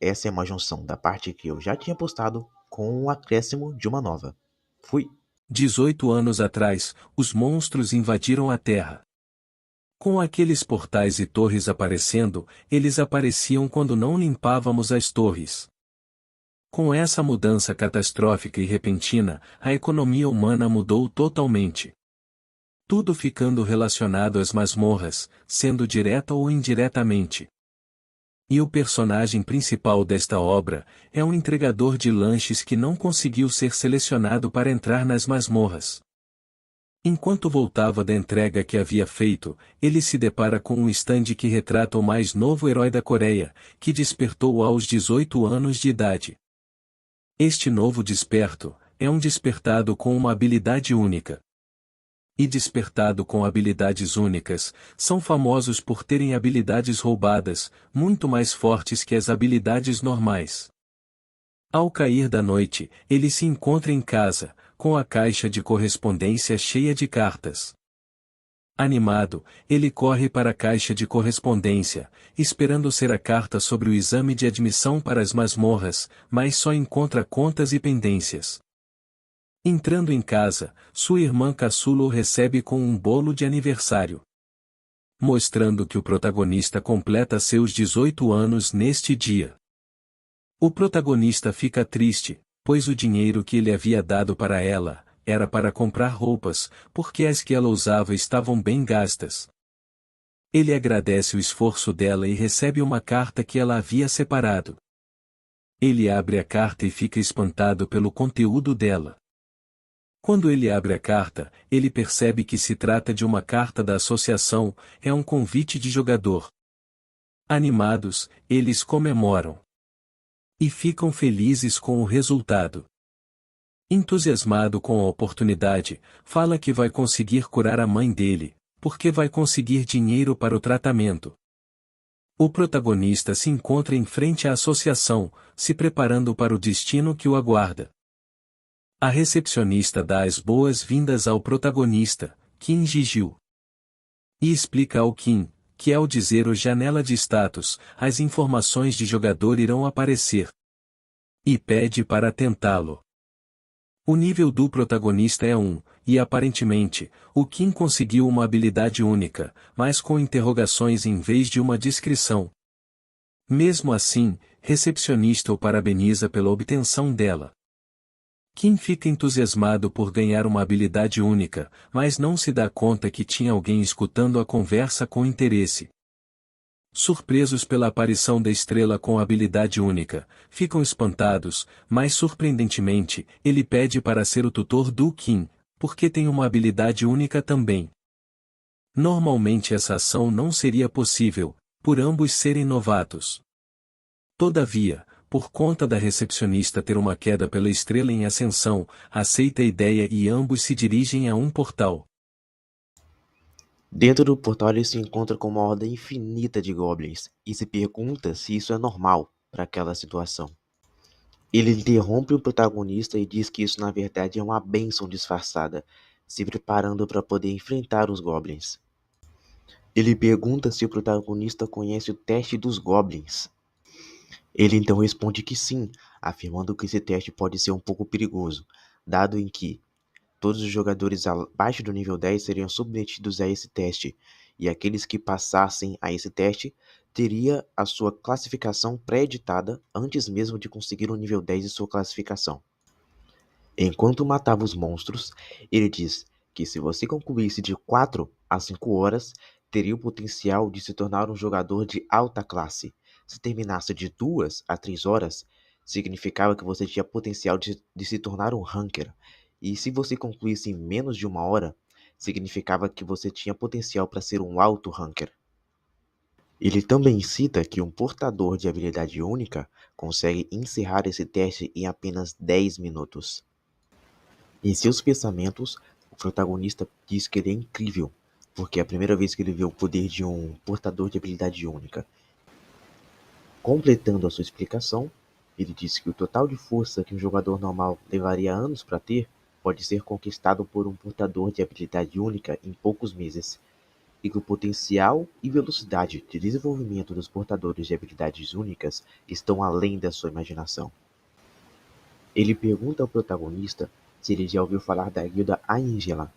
Essa é uma junção da parte que eu já tinha postado com o acréscimo de uma nova. Fui. 18 anos atrás, os monstros invadiram a Terra. Com aqueles portais e torres aparecendo, eles apareciam quando não limpávamos as torres. Com essa mudança catastrófica e repentina, a economia humana mudou totalmente. Tudo ficando relacionado às masmorras, sendo direta ou indiretamente. E o personagem principal desta obra é um entregador de lanches que não conseguiu ser selecionado para entrar nas masmorras. Enquanto voltava da entrega que havia feito, ele se depara com um estande que retrata o mais novo herói da Coreia, que despertou aos 18 anos de idade. Este novo desperto é um despertado com uma habilidade única. E despertado com habilidades únicas, são famosos por terem habilidades roubadas, muito mais fortes que as habilidades normais. Ao cair da noite, ele se encontra em casa, com a caixa de correspondência cheia de cartas. Animado, ele corre para a caixa de correspondência, esperando ser a carta sobre o exame de admissão para as masmorras, mas só encontra contas e pendências. Entrando em casa, sua irmã caçula o recebe com um bolo de aniversário, mostrando que o protagonista completa seus 18 anos neste dia. O protagonista fica triste, pois o dinheiro que ele havia dado para ela era para comprar roupas, porque as que ela usava estavam bem gastas. Ele agradece o esforço dela e recebe uma carta que ela havia separado. Ele abre a carta e fica espantado pelo conteúdo dela. Quando ele abre a carta, ele percebe que se trata de uma carta da associação, é um convite de jogador. Animados, eles comemoram. E ficam felizes com o resultado. Entusiasmado com a oportunidade, fala que vai conseguir curar a mãe dele, porque vai conseguir dinheiro para o tratamento. O protagonista se encontra em frente à associação, se preparando para o destino que o aguarda. A recepcionista dá as boas-vindas ao protagonista, Kim Ji-gil. E explica ao Kim, que ao dizer o janela de status, as informações de jogador irão aparecer. E pede para tentá-lo. O nível do protagonista é 1, e aparentemente, o Kim conseguiu uma habilidade única, mas com interrogações em vez de uma descrição. Mesmo assim, recepcionista o parabeniza pela obtenção dela. Kim fica entusiasmado por ganhar uma habilidade única, mas não se dá conta que tinha alguém escutando a conversa com interesse. Surpresos pela aparição da estrela com habilidade única, ficam espantados, mas surpreendentemente, ele pede para ser o tutor do Kim, porque tem uma habilidade única também. Normalmente essa ação não seria possível, por ambos serem novatos. Todavia, por conta da recepcionista ter uma queda pela estrela em ascensão, aceita a ideia e ambos se dirigem a um portal. Dentro do portal ele se encontra com uma horda infinita de goblins e se pergunta se isso é normal para aquela situação. Ele interrompe o protagonista e diz que isso na verdade é uma bênção disfarçada, se preparando para poder enfrentar os goblins. Ele pergunta se o protagonista conhece o teste dos goblins. Ele então responde que sim, afirmando que esse teste pode ser um pouco perigoso, dado em que todos os jogadores abaixo do nível 10 seriam submetidos a esse teste, e aqueles que passassem a esse teste teria a sua classificação pré-editada antes mesmo de conseguir o nível 10 de sua classificação. Enquanto matava os monstros, ele diz que se você concluísse de 4 a 5 horas, teria o potencial de se tornar um jogador de alta classe. Se terminasse de 2 a 3 horas, significava que você tinha potencial de se tornar um ranker. E se você concluísse em menos de 1 hora, significava que você tinha potencial para ser um alto ranker. Ele também cita que um portador de habilidade única consegue encerrar esse teste em apenas 10 minutos. Em seus pensamentos, o protagonista diz que ele é incrível, porque é a primeira vez que ele vê o poder de um portador de habilidade única. Completando a sua explicação, ele diz que o total de força que um jogador normal levaria anos para ter pode ser conquistado por um portador de habilidade única em poucos meses. e que o potencial e velocidade de desenvolvimento dos portadores de habilidades únicas estão além da sua imaginação. Ele pergunta ao protagonista se ele já ouviu falar da guilda Angela,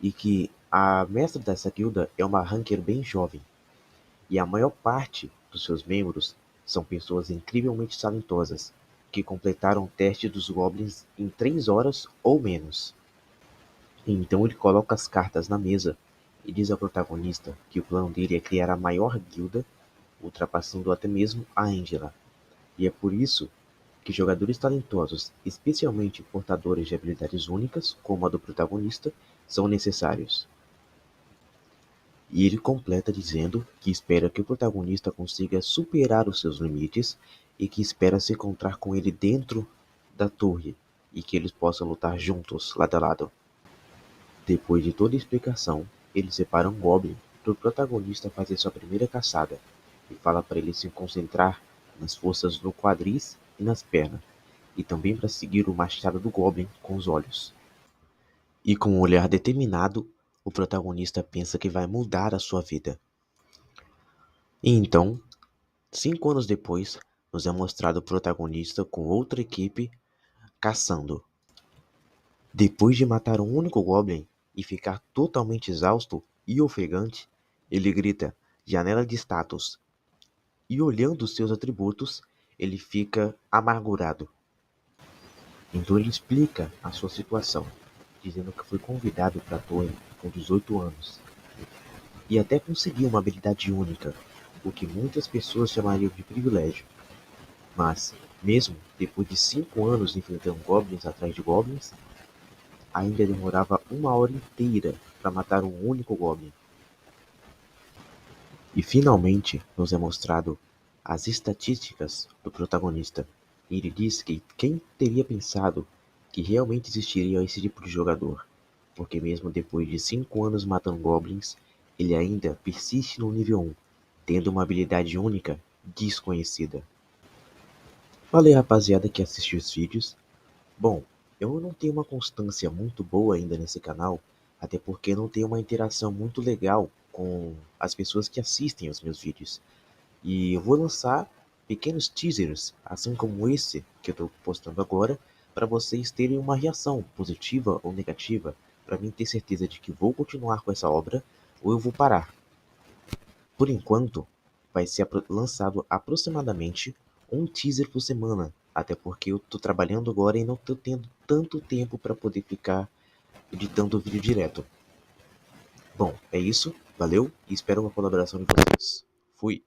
e que a mestra dessa guilda é uma ranker bem jovem, e a maior parte dos seus membros são pessoas incrivelmente talentosas, que completaram o teste dos goblins em 3 horas ou menos. Então ele coloca as cartas na mesa e diz ao protagonista que o plano dele é criar a maior guilda, ultrapassando até mesmo a Angela. E é por isso que jogadores talentosos, especialmente portadores de habilidades únicas, como a do protagonista, são necessários. E ele completa dizendo que espera que o protagonista consiga superar os seus limites e que espera se encontrar com ele dentro da torre e que eles possam lutar juntos, lado a lado. Depois de toda a explicação, ele separa um Goblin para o protagonista fazer sua primeira caçada e fala para ele se concentrar nas forças no quadris e nas pernas, e também para seguir o machado do Goblin com os olhos. E com um olhar determinado, o protagonista pensa que vai mudar a sua vida. E então, 5 anos depois, nos é mostrado o protagonista com outra equipe caçando. Depois de matar um único Goblin e ficar totalmente exausto e ofegante, ele grita "Janela de status", e olhando seus atributos, ele fica amargurado. Então ele explica a sua situação, dizendo que foi convidado para a torre com 18 anos e até conseguiu uma habilidade única, o que muitas pessoas chamariam de privilégio. Mas, mesmo depois de 5 anos enfrentando goblins atrás de goblins, ainda demorava 1 hora inteira para matar um único goblin. E finalmente nos é mostrado as estatísticas do protagonista. E ele diz que quem teria pensado que realmente existiria esse tipo de jogador, porque mesmo depois de 5 anos matando goblins, ele ainda persiste no nível 1, tendo uma habilidade única desconhecida. Falei, rapaziada, que assistiu os vídeos. Bom, eu não tenho uma constância muito boa ainda nesse canal, até porque não tenho uma interação muito legal com as pessoas que assistem aos meus vídeos. E eu vou lançar pequenos teasers, assim como esse que eu estou postando agora, para vocês terem uma reação positiva ou negativa, para mim ter certeza de que vou continuar com essa obra ou eu vou parar. Por enquanto, vai ser lançado aproximadamente um teaser por semana, até porque eu tô trabalhando agora e não tô tendo tanto tempo para poder ficar editando o vídeo direto. Bom, é isso, valeu e espero uma colaboração de vocês. Fui!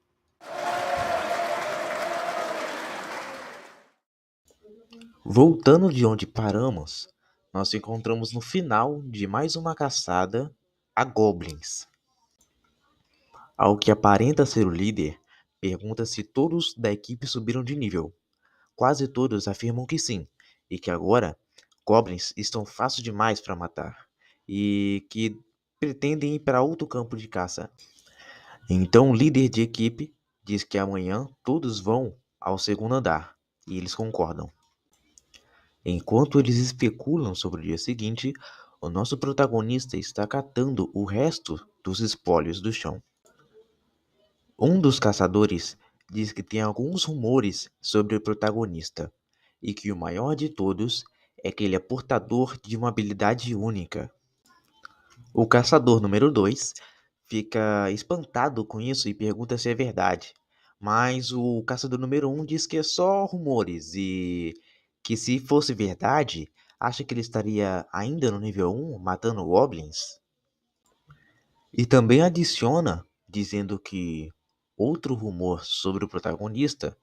Voltando de onde paramos, nós nos encontramos no final de mais uma caçada a goblins. Ao que aparenta ser o líder, pergunta se todos da equipe subiram de nível. Quase todos afirmam que sim, e que agora goblins estão fáceis demais para matar, e que pretendem ir para outro campo de caça. Então o líder de equipe diz que amanhã todos vão ao segundo andar, e eles concordam. Enquanto eles especulam sobre o dia seguinte, o nosso protagonista está catando o resto dos espólios do chão. Um dos caçadores diz que tem alguns rumores sobre o protagonista, e que o maior de todos é que ele é portador de uma habilidade única. O caçador número 2 fica espantado com isso e pergunta se é verdade, mas o caçador número 1 diz que é só rumores e que se fosse verdade, acha que ele estaria ainda no nível 1 matando goblins. E também adiciona dizendo que outro rumor sobre o protagonista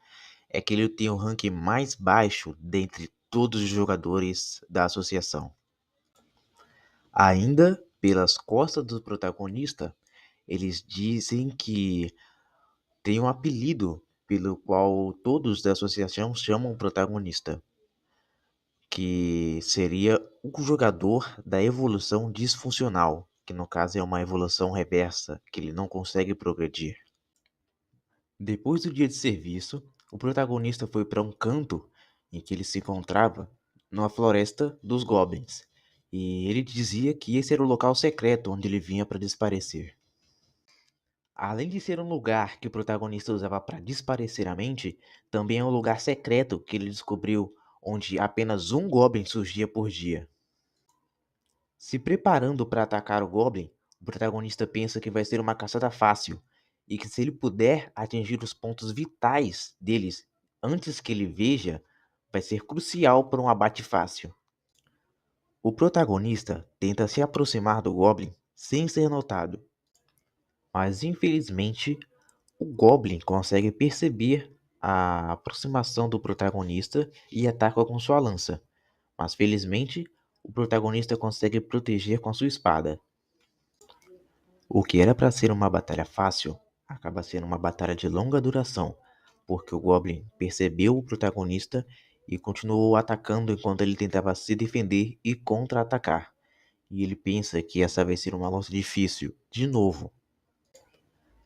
é que ele tem o ranking mais baixo dentre todos os jogadores da associação. Ainda pelas costas do protagonista, eles dizem que tem um apelido pelo qual todos da associação chamam o protagonista, que seria o jogador da evolução disfuncional, que no caso é uma evolução reversa, que ele não consegue progredir. Depois do dia de serviço, o protagonista foi para um canto em que ele se encontrava numa floresta dos goblins, e ele dizia que esse era o local secreto onde ele vinha para desaparecer. Além de ser um lugar que o protagonista usava para desaparecer a mente, também é um lugar secreto que ele descobriu onde apenas um Goblin surgia por dia. Se preparando para atacar o Goblin, o protagonista pensa que vai ser uma caçada fácil e que se ele puder atingir os pontos vitais deles antes que ele veja, vai ser crucial para um abate fácil. O protagonista tenta se aproximar do Goblin sem ser notado, mas infelizmente o Goblin consegue perceber a aproximação do protagonista e ataca com sua lança, mas felizmente o protagonista consegue proteger com sua espada. O que era para ser uma batalha fácil acaba sendo uma batalha de longa duração, porque o Goblin percebeu o protagonista e continuou atacando enquanto ele tentava se defender e contra-atacar. E ele pensa que essa vai ser uma luta difícil, de novo.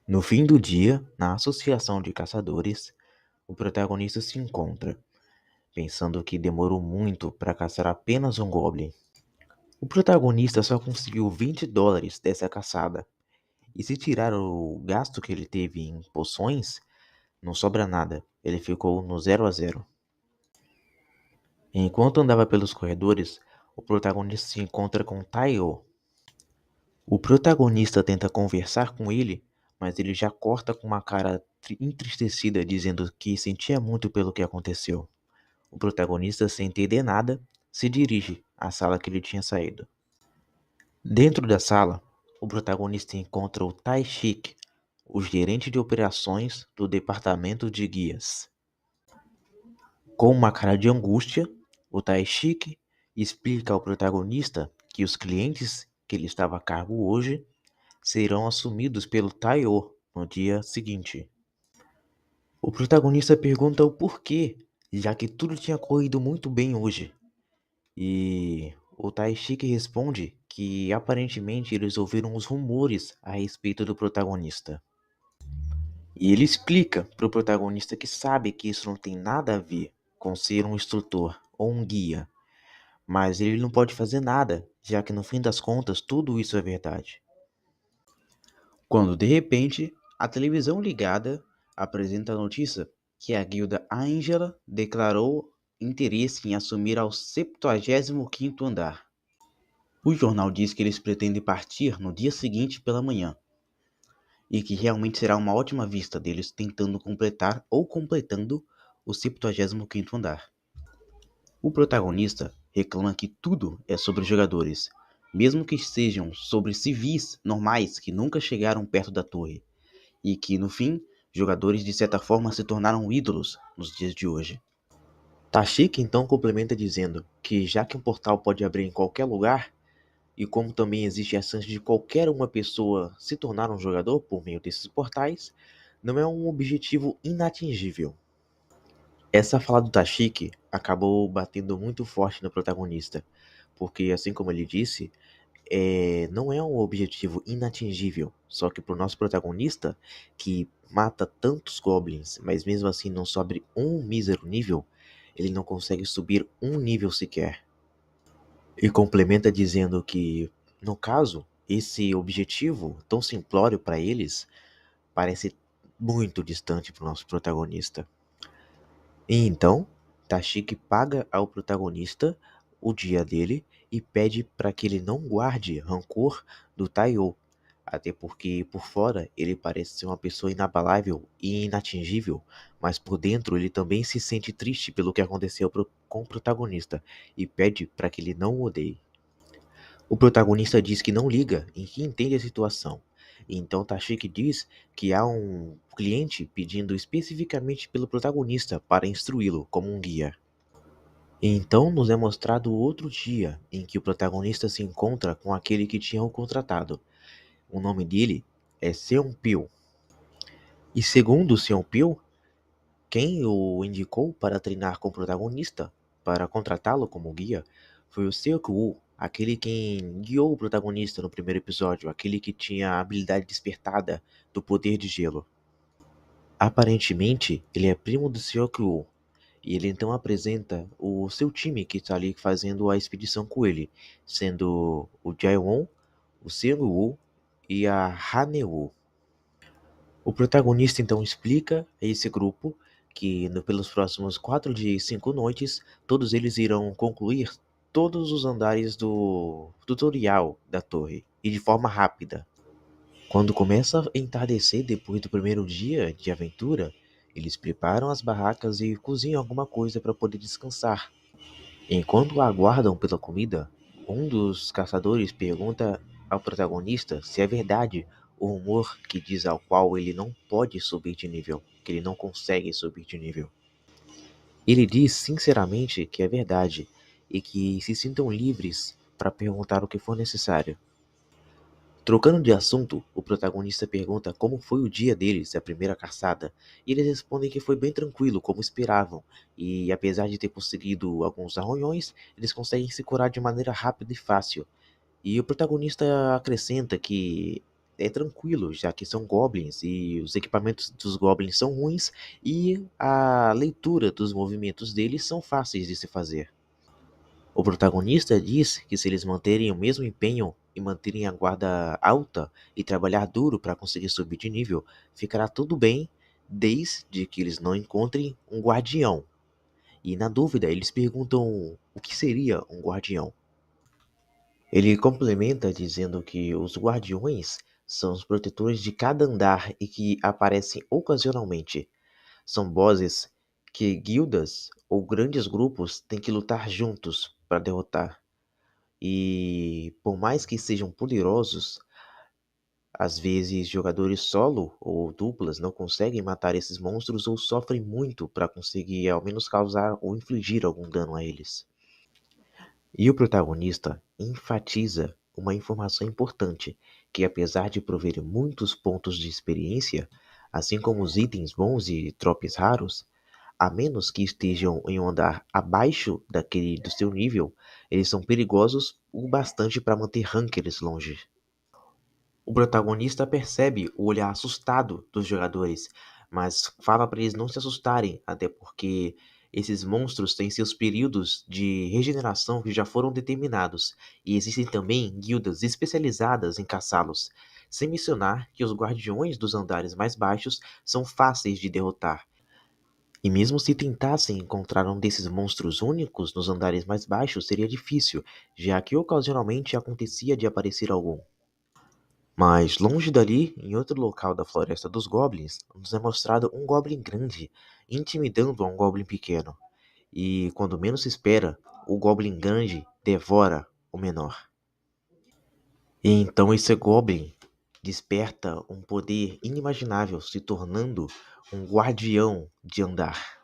No fim do dia, na associação de caçadores, o protagonista se encontra, pensando que demorou muito para caçar apenas um Goblin. O protagonista só conseguiu $20 dessa caçada. E se tirar o gasto que ele teve em poções, não sobra nada. Ele ficou no 0 a 0. Enquanto andava pelos corredores, o protagonista se encontra com Taiyo. O protagonista tenta conversar com ele, mas ele já corta com uma cara entristecida, dizendo que sentia muito pelo que aconteceu. O protagonista, sem entender nada, se dirige à sala que ele tinha saído. Dentro da sala, o protagonista encontra o Tai Shik, o gerente de operações do departamento de guias. Com uma cara de angústia, o Tai Shik explica ao protagonista que os clientes que ele estava a cargo hoje serão assumidos pelo Taiyo no dia seguinte. O protagonista pergunta o porquê, já que tudo tinha corrido muito bem hoje. E o Tai Shik responde que aparentemente eles ouviram os rumores a respeito do protagonista. E ele explica para o protagonista que sabe que isso não tem nada a ver com ser um instrutor ou um guia, mas ele não pode fazer nada, já que no fim das contas tudo isso é verdade. Quando de repente a televisão ligada apresenta a notícia que a guilda Angela declarou interesse em assumir ao 75º andar. O jornal diz que eles pretendem partir no dia seguinte pela manhã, e que realmente será uma ótima vista deles tentando completar ou completando o 75º andar. O protagonista reclama que tudo é sobre os jogadores, mesmo que sejam sobre civis normais que nunca chegaram perto da torre, e que, no fim, jogadores de certa forma se tornaram ídolos nos dias de hoje. Tashiki então complementa dizendo que já que um portal pode abrir em qualquer lugar, e como também existe a chance de qualquer uma pessoa se tornar um jogador por meio desses portais, não é um objetivo inatingível. Essa fala do Tashiki acabou batendo muito forte no protagonista, porque assim como ele disse, não é um objetivo inatingível, só que para o nosso protagonista, que mata tantos goblins, mas mesmo assim não sobe um mísero nível, ele não consegue subir um nível sequer. E complementa dizendo que, no caso, esse objetivo tão simplório para eles parece muito distante para o nosso protagonista. E então, Tashiki paga ao protagonista o dia dele e pede para que ele não guarde rancor do Taiyo, até porque por fora ele parece ser uma pessoa inabalável e inatingível, mas por dentro ele também se sente triste pelo que aconteceu com o protagonista e pede para que ele não o odeie. O protagonista diz que não liga e que entende a situação. Então Tashiki diz que há um cliente pedindo especificamente pelo protagonista para instruí-lo como um guia. E então nos é mostrado outro dia em que o protagonista se encontra com aquele que tinha o contratado. O nome dele é Seon Pil. E segundo Seon Pil, quem o indicou para treinar com o protagonista, para contratá-lo como guia, foi o Seok-woo, aquele quem guiou o protagonista no primeiro episódio, aquele que tinha a habilidade despertada do poder de gelo. Aparentemente, ele é primo do Seok-woo, e ele então apresenta o seu time que está ali fazendo a expedição com ele, sendo o Jaewon, o Seung-woo e a Hanewoo. O protagonista então explica a esse grupo que pelos próximos 4 de 5 noites, todos eles irão concluir todos os andares do tutorial da torre, e de forma rápida. Quando começa a entardecer depois do primeiro dia de aventura, eles preparam as barracas e cozinham alguma coisa para poder descansar. Enquanto aguardam pela comida, um dos caçadores pergunta ao protagonista se é verdade o rumor que diz ao qual ele não pode subir de nível, que ele não consegue subir de nível. Ele diz sinceramente que é verdade e que se sintam livres para perguntar o que for necessário. Trocando de assunto, o protagonista pergunta como foi o dia deles, a primeira caçada, e eles respondem que foi bem tranquilo, como esperavam, e apesar de ter conseguido alguns arranhões, eles conseguem se curar de maneira rápida e fácil. E o protagonista acrescenta que é tranquilo, já que são goblins e os equipamentos dos goblins são ruins e a leitura dos movimentos deles são fáceis de se fazer. O protagonista diz que se eles manterem o mesmo empenho e manterem a guarda alta e trabalhar duro para conseguir subir de nível, ficará tudo bem, desde que eles não encontrem um guardião. E na dúvida, eles perguntam o que seria um guardião. Ele complementa dizendo que os guardiões são os protetores de cada andar e que aparecem ocasionalmente. São bosses que guildas ou grandes grupos têm que lutar juntos para derrotar. E por mais que sejam poderosos, às vezes jogadores solo ou duplas não conseguem matar esses monstros ou sofrem muito para conseguir ao menos causar ou infligir algum dano a eles. E o protagonista enfatiza uma informação importante, que apesar de prover muitos pontos de experiência, assim como os itens bons e tropes raros, a menos que estejam em um andar abaixo daquele do seu nível, eles são perigosos o bastante para manter rankers longe. O protagonista percebe o olhar assustado dos jogadores, mas fala para eles não se assustarem, até porque esses monstros têm seus períodos de regeneração que já foram determinados, e existem também guildas especializadas em caçá-los, sem mencionar que os guardiões dos andares mais baixos são fáceis de derrotar. E mesmo se tentassem encontrar um desses monstros únicos nos andares mais baixos, seria difícil, já que ocasionalmente acontecia de aparecer algum. Mas longe dali, em outro local da Floresta dos Goblins, nos é mostrado um Goblin grande, intimidando um Goblin pequeno. E quando menos se espera, o Goblin grande devora o menor. E então esse Goblin desperta um poder inimaginável, se tornando um guardião de andar.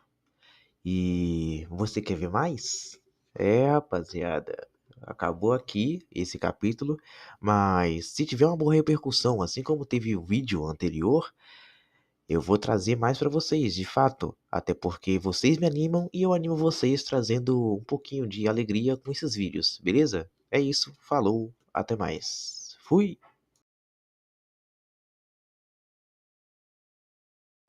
E você quer ver mais? É, rapaziada, acabou aqui esse capítulo, mas se tiver uma boa repercussão, assim como teve o vídeo anterior, eu vou trazer mais pra vocês, de fato, até porque vocês me animam e eu animo vocês trazendo um pouquinho de alegria com esses vídeos, beleza? É isso, falou, até mais. Fui!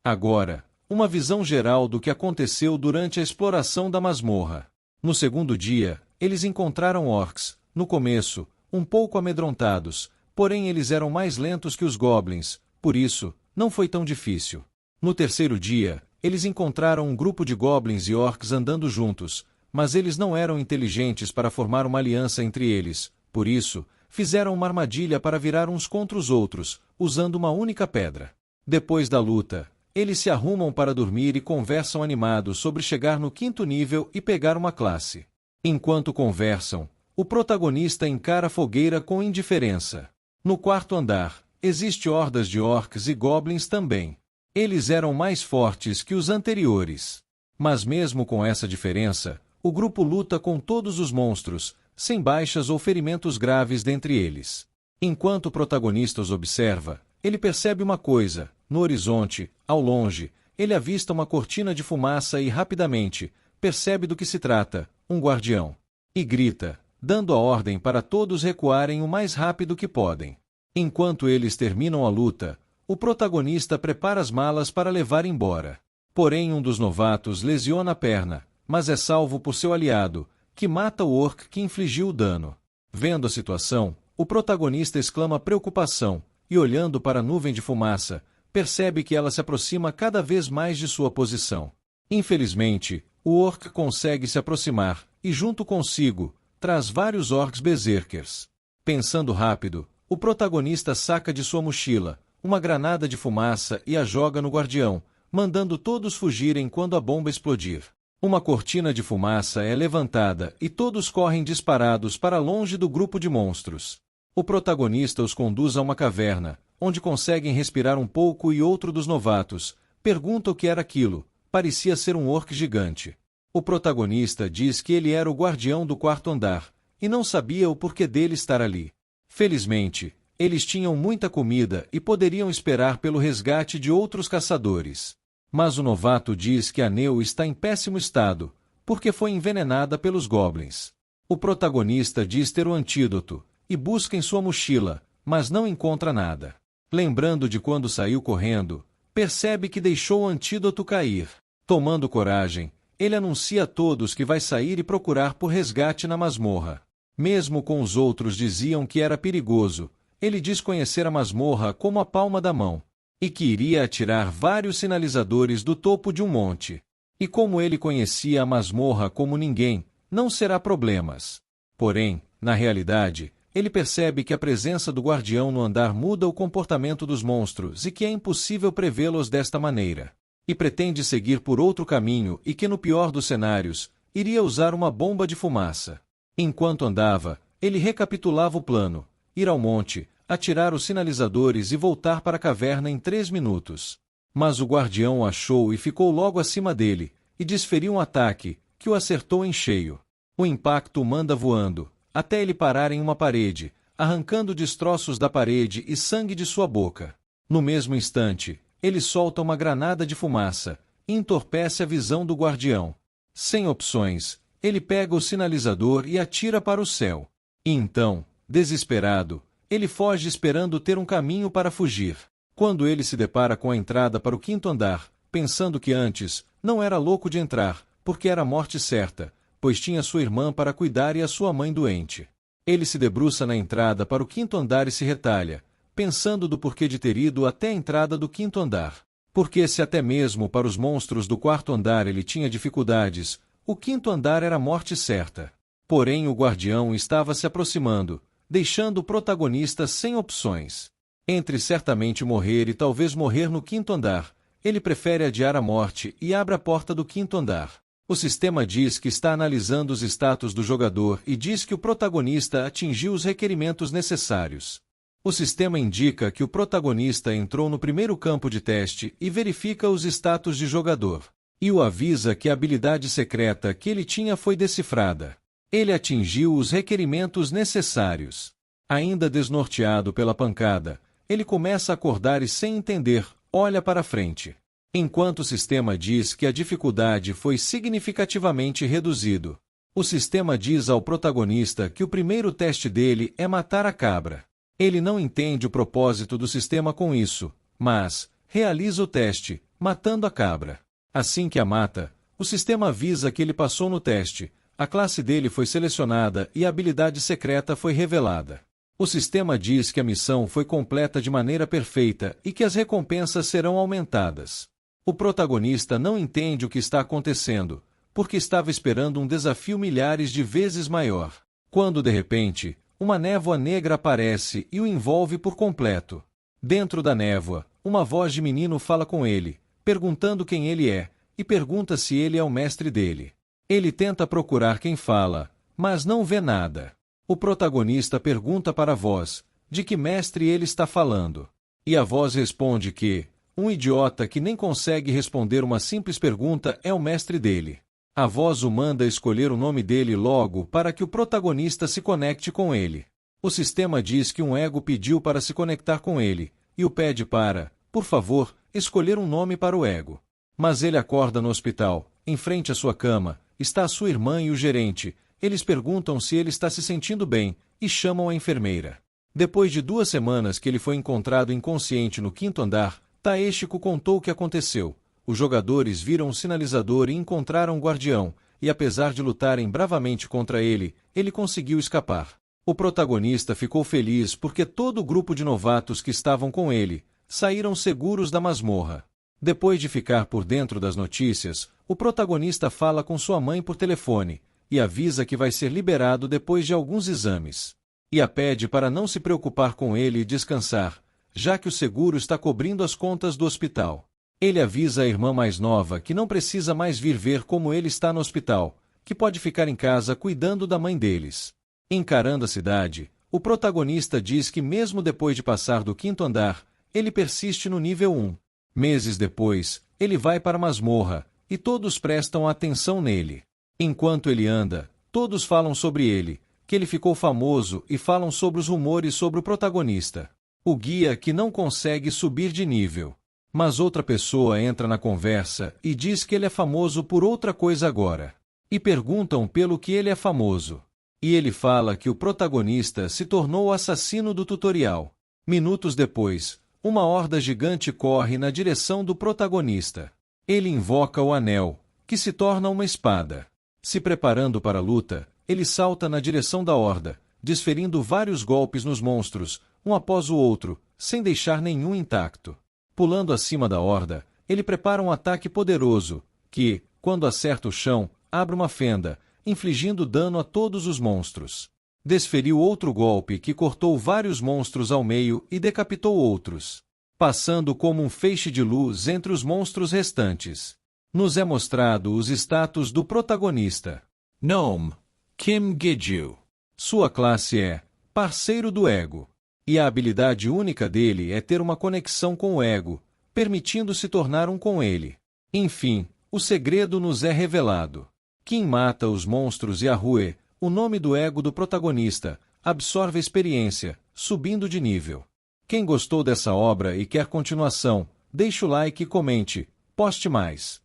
Agora, uma visão geral do que aconteceu durante a exploração da masmorra. No segundo dia, eles encontraram orcs, no começo, um pouco amedrontados, porém eles eram mais lentos que os goblins, por isso, não foi tão difícil. No terceiro dia, eles encontraram um grupo de goblins e orcs andando juntos, mas eles não eram inteligentes para formar uma aliança entre eles, por isso, fizeram uma armadilha para virar uns contra os outros, usando uma única pedra. Depois da luta, eles se arrumam para dormir e conversam animados sobre chegar no quinto nível e pegar uma classe. Enquanto conversam, o protagonista encara a fogueira com indiferença. No quarto andar, existe hordas de orcs e goblins também. Eles eram mais fortes que os anteriores. Mas mesmo com essa diferença, o grupo luta com todos os monstros, sem baixas ou ferimentos graves dentre eles. Enquanto o protagonista os observa, ele percebe uma coisa: no horizonte, ao longe, ele avista uma cortina de fumaça e rapidamente percebe do que se trata, um guardião. E grita, dando a ordem para todos recuarem o mais rápido que podem. Enquanto eles terminam a luta, o protagonista prepara as malas para levar embora. Porém, um dos novatos lesiona a perna, mas é salvo por seu aliado, que mata o orc que infligiu o dano. Vendo a situação, o protagonista exclama preocupação, e olhando para a nuvem de fumaça, percebe que ela se aproxima cada vez mais de sua posição. Infelizmente, o orc consegue se aproximar, e junto consigo, traz vários orcs berserkers. Pensando rápido, o protagonista saca de sua mochila uma granada de fumaça e a joga no guardião, mandando todos fugirem quando a bomba explodir. Uma cortina de fumaça é levantada e todos correm disparados para longe do grupo de monstros. O protagonista os conduz a uma caverna, onde conseguem respirar um pouco e outro dos novatos pergunta o que era aquilo. Parecia ser um orc gigante. O protagonista diz que ele era o guardião do quarto andar, e não sabia o porquê dele estar ali. Felizmente, eles tinham muita comida e poderiam esperar pelo resgate de outros caçadores. Mas o novato diz que a Neu está em péssimo estado, porque foi envenenada pelos goblins. O protagonista diz ter o antídoto, e busca em sua mochila, mas não encontra nada. Lembrando de quando saiu correndo, percebe que deixou o antídoto cair. Tomando coragem, ele anuncia a todos que vai sair e procurar por resgate na masmorra. Mesmo com os outros diziam que era perigoso, ele diz conhecer a masmorra como a palma da mão, e que iria atirar vários sinalizadores do topo de um monte. E como ele conhecia a masmorra como ninguém, não será problemas. Porém, na realidade, ele percebe que a presença do guardião no andar muda o comportamento dos monstros e que é impossível prevê-los desta maneira. E pretende seguir por outro caminho e que, no pior dos cenários, iria usar uma bomba de fumaça. Enquanto andava, ele recapitulava o plano: ir ao monte, atirar os sinalizadores e voltar para a caverna em 3 minutos. Mas o guardião o achou e ficou logo acima dele, e desferiu um ataque, que o acertou em cheio. O impacto o manda voando, até ele parar em uma parede, arrancando destroços da parede e sangue de sua boca. No mesmo instante, ele solta uma granada de fumaça, e entorpece a visão do guardião. Sem opções, ele pega o sinalizador e atira para o céu. E então, desesperado, ele foge esperando ter um caminho para fugir. Quando ele se depara com a entrada para o 5º andar, pensando que antes, não era louco de entrar, porque era morte certa, pois tinha sua irmã para cuidar e a sua mãe doente. Ele se debruça na entrada para o 5º andar e se retalha, pensando do porquê de ter ido até a entrada do 5º andar. Porque se até mesmo para os monstros do 4º andar ele tinha dificuldades, o 5º andar era morte certa. Porém o guardião estava se aproximando, deixando o protagonista sem opções. Entre certamente morrer e talvez morrer no 5º andar, ele prefere adiar a morte e abre a porta do 5º andar. O sistema diz que está analisando os status do jogador e diz que o protagonista atingiu os requerimentos necessários. O sistema indica que o protagonista entrou no primeiro campo de teste e verifica os status de jogador. E o avisa que a habilidade secreta que ele tinha foi decifrada. Ele atingiu os requerimentos necessários. Ainda desnorteado pela pancada, ele começa a acordar e, sem entender, olha para frente. Enquanto o sistema diz que a dificuldade foi significativamente reduzido. O sistema diz ao protagonista que o primeiro teste dele é matar a cabra. Ele não entende o propósito do sistema com isso, mas realiza o teste, matando a cabra. Assim que a mata, o sistema avisa que ele passou no teste, a classe dele foi selecionada e a habilidade secreta foi revelada. O sistema diz que a missão foi completa de maneira perfeita e que as recompensas serão aumentadas. O protagonista não entende o que está acontecendo, porque estava esperando um desafio milhares de vezes maior. Quando de repente, uma névoa negra aparece e o envolve por completo. Dentro da névoa, uma voz de menino fala com ele, perguntando quem ele é, e pergunta se ele é o mestre dele. Ele tenta procurar quem fala, mas não vê nada. O protagonista pergunta para a voz, de que mestre ele está falando. E a voz responde que um idiota que nem consegue responder uma simples pergunta é o mestre dele. A voz o manda escolher o nome dele logo para que o protagonista se conecte com ele. O sistema diz que um ego pediu para se conectar com ele, e o pede para, por favor, escolher um nome para o ego. Mas ele acorda no hospital, em frente à sua cama, está a sua irmã e o gerente. Eles perguntam se ele está se sentindo bem, e chamam a enfermeira. Depois de 2 semanas que ele foi encontrado inconsciente no 5º andar, Taeshiko contou o que aconteceu. Os jogadores viram um sinalizador e encontraram o guardião, e apesar de lutarem bravamente contra ele, ele conseguiu escapar. O protagonista ficou feliz porque todo o grupo de novatos que estavam com ele, saíram seguros da masmorra. Depois de ficar por dentro das notícias, o protagonista fala com sua mãe por telefone e avisa que vai ser liberado depois de alguns exames. E a pede para não se preocupar com ele e descansar, já que o seguro está cobrindo as contas do hospital. Ele avisa a irmã mais nova que não precisa mais vir ver como ele está no hospital, que pode ficar em casa cuidando da mãe deles. Encarando a cidade, o protagonista diz que mesmo depois de passar do 5º andar, ele persiste no nível 1. Meses depois, ele vai para a masmorra, e todos prestam atenção nele. Enquanto ele anda, todos falam sobre ele, que ele ficou famoso e falam sobre os rumores sobre o protagonista. O guia que não consegue subir de nível. Mas outra pessoa entra na conversa e diz que ele é famoso por outra coisa agora. E perguntam pelo que ele é famoso. E ele fala que o protagonista se tornou o assassino do tutorial. Minutos depois, uma horda gigante corre na direção do protagonista. Ele invoca o anel, que se torna uma espada. Se preparando para a luta, ele salta na direção da horda, desferindo vários golpes nos monstros, um após o outro, sem deixar nenhum intacto. Pulando acima da horda, ele prepara um ataque poderoso, que, quando acerta o chão, abre uma fenda, infligindo dano a todos os monstros. Desferiu outro golpe que cortou vários monstros ao meio e decapitou outros, passando como um feixe de luz entre os monstros restantes. Nos é mostrado os status do protagonista. Nome: Kim Giju. Sua classe é Parceiro do Ego. E a habilidade única dele é ter uma conexão com o ego, permitindo se tornar um com ele. Enfim, o segredo nos é revelado. Kim mata os monstros e a Rue, o nome do ego do protagonista, absorve a experiência, subindo de nível. Quem gostou dessa obra e quer continuação, deixe o like e comente, poste mais.